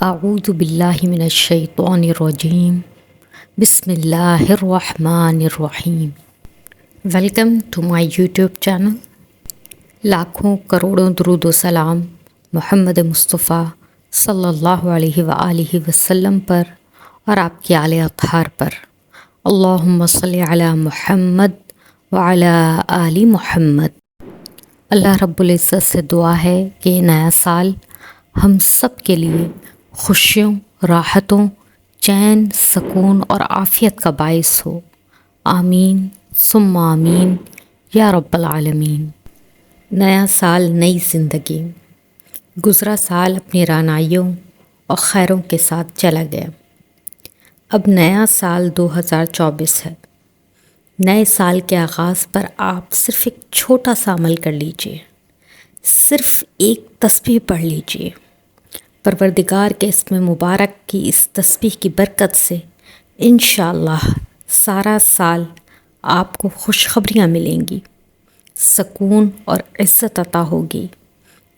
اعوذ باللہ من الشیطان الرجیم بسم اللہ الرحمن الرحیم۔ Welcome to my YouTube channel. لاکھوں کروڑوں درود و سلام محمد مصطفیٰ صلی اللہ علیہ وآلہ وسلم پر اور آپ کے آل اطہار پر۔ اللہم صلی علی محمد وعلی آل محمد۔ اللہ رب العزت سے دعا ہے کہ یہ نیا سال ہم سب کے لیے خوشیوں، راحتوں، چین، سکون اور عافیت کا باعث ہو۔ آمین ثم آمین یا رب العالمین۔ نیا سال، نئی زندگی۔ گزرا سال اپنی رعنائیوں اور خیروں کے ساتھ چلا گیا۔ اب نیا سال 2024 ہے۔ نئے سال کے آغاز پر آپ صرف ایک چھوٹا سا عمل کر لیجئے، صرف ایک تسبیح پڑھ لیجئے۔ پروردگار کے اسم مبارک کی اس تسبیح کی برکت سے انشاءاللہ سارا سال آپ کو خوشخبریاں ملیں گی، سکون اور عزت عطا ہوگی،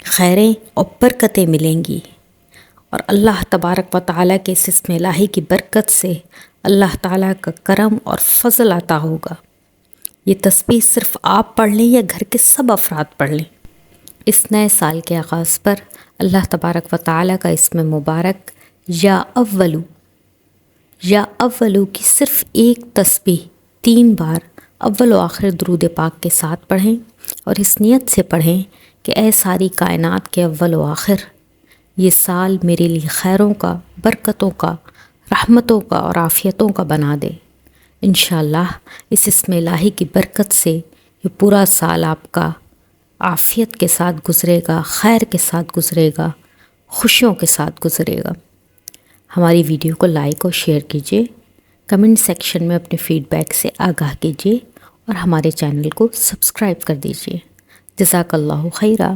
خیریں اور برکتیں ملیں گی، اور اللہ تبارک و تعالیٰ کے اس اسم الہی کی برکت سے اللہ تعالیٰ کا کرم اور فضل عطا ہوگا۔ یہ تسبیح صرف آپ پڑھ لیں یا گھر کے سب افراد پڑھ لیں۔ اس نئے سال کے آغاز پر اللہ تبارک و تعالیٰ کا اسم مبارک یا اولو کی صرف ایک تسبیح 3 بار اول و آخر درود پاک کے ساتھ پڑھیں، اور اس نیت سے پڑھیں کہ اے ساری کائنات کے اول و آخر، یہ سال میرے لیے خیروں کا، برکتوں کا، رحمتوں کا اور عافیتوں کا بنا دے۔ انشاءاللہ اس اسم الہی کی برکت سے یہ پورا سال آپ کا عافیت کے ساتھ گزرے گا، خیر کے ساتھ گزرے گا، خوشیوں کے ساتھ گزرے گا۔ ہماری ویڈیو کو لائک اور شیئر کیجیے، کمنٹ سیکشن میں اپنے فیڈ بیک سے آگاہ کیجیے، اور ہمارے چینل کو سبسکرائب کر دیجیے۔ جزاک اللہ خیرہ۔